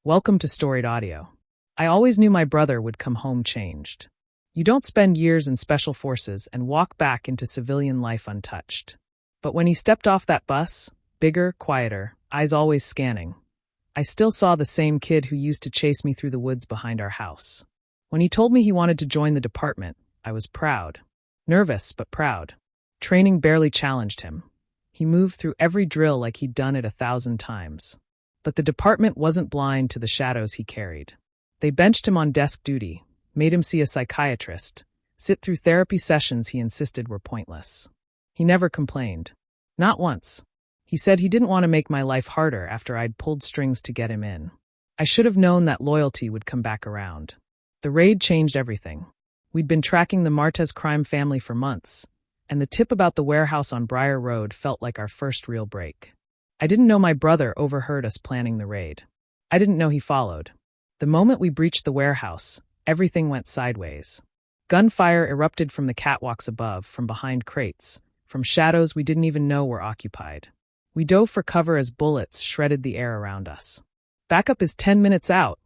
Welcome to Storied Audio. I always knew my brother would come home changed. You don't spend years in special forces and walk back into civilian life untouched. But when he stepped off that bus, bigger, quieter, eyes always scanning, I still saw the same kid who used to chase me through the woods behind our house. When he told me he wanted to join the department, I was proud. Nervous, but proud. Training barely challenged him. He moved through every drill like he'd done it 1,000 times. But the department wasn't blind to the shadows he carried. They benched him on desk duty, made him see a psychiatrist, sit through therapy sessions he insisted were pointless. He never complained. Not once. He said he didn't want to make my life harder after I'd pulled strings to get him in. I should have known that loyalty would come back around. The raid changed everything. We'd been tracking the Martez crime family for months, and the tip about the warehouse on Briar Road felt like our first real break. I didn't know my brother overheard us planning the raid. I didn't know he followed. The moment we breached the warehouse, everything went sideways. Gunfire erupted from the catwalks above, from behind crates, from shadows we didn't even know were occupied. We dove for cover as bullets shredded the air around us. "Backup is 10 minutes out,"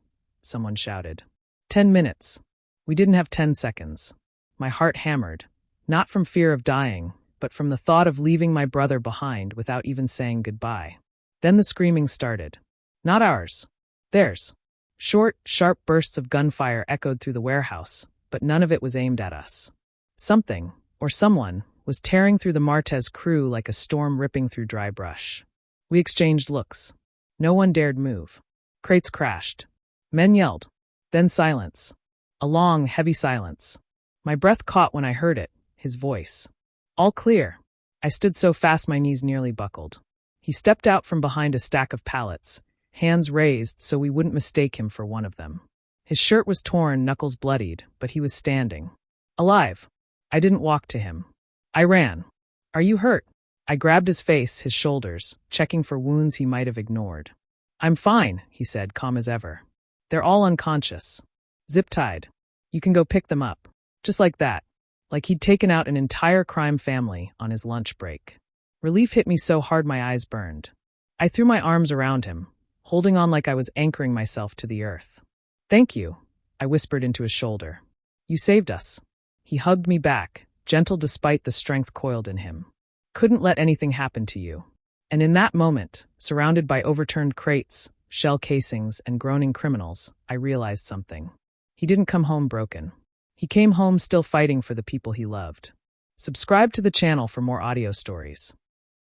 someone shouted. 10 minutes. We didn't have 10 seconds. My heart hammered, not from fear of dying, but from the thought of leaving my brother behind without even saying goodbye. Then the screaming started. Not ours. Theirs. Short, sharp bursts of gunfire echoed through the warehouse, but none of it was aimed at us. Something, or someone, was tearing through the Martez crew like a storm ripping through dry brush. We exchanged looks. No one dared move. Crates crashed. Men yelled. Then silence. A long, heavy silence. My breath caught when I heard it, his voice. All clear. I stood so fast my knees nearly buckled. He stepped out from behind a stack of pallets, hands raised so we wouldn't mistake him for one of them. His shirt was torn, knuckles bloodied, but he was standing. Alive. I didn't walk to him. I ran. "Are you hurt?" I grabbed his face, his shoulders, checking for wounds he might have ignored. "I'm fine," he said, calm as ever. "They're all unconscious. Zip-tied. You can go pick them up." Just like that. Like he'd taken out an entire crime family on his lunch break. Relief hit me so hard my eyes burned. I threw my arms around him, holding on like I was anchoring myself to the earth. "Thank you," I whispered into his shoulder. "You saved us." He hugged me back, gentle despite the strength coiled in him. "Couldn't let anything happen to you." And in that moment, surrounded by overturned crates, shell casings, and groaning criminals, I realized something. He didn't come home broken. He came home still fighting for the people he loved. Subscribe to the channel for more audio stories.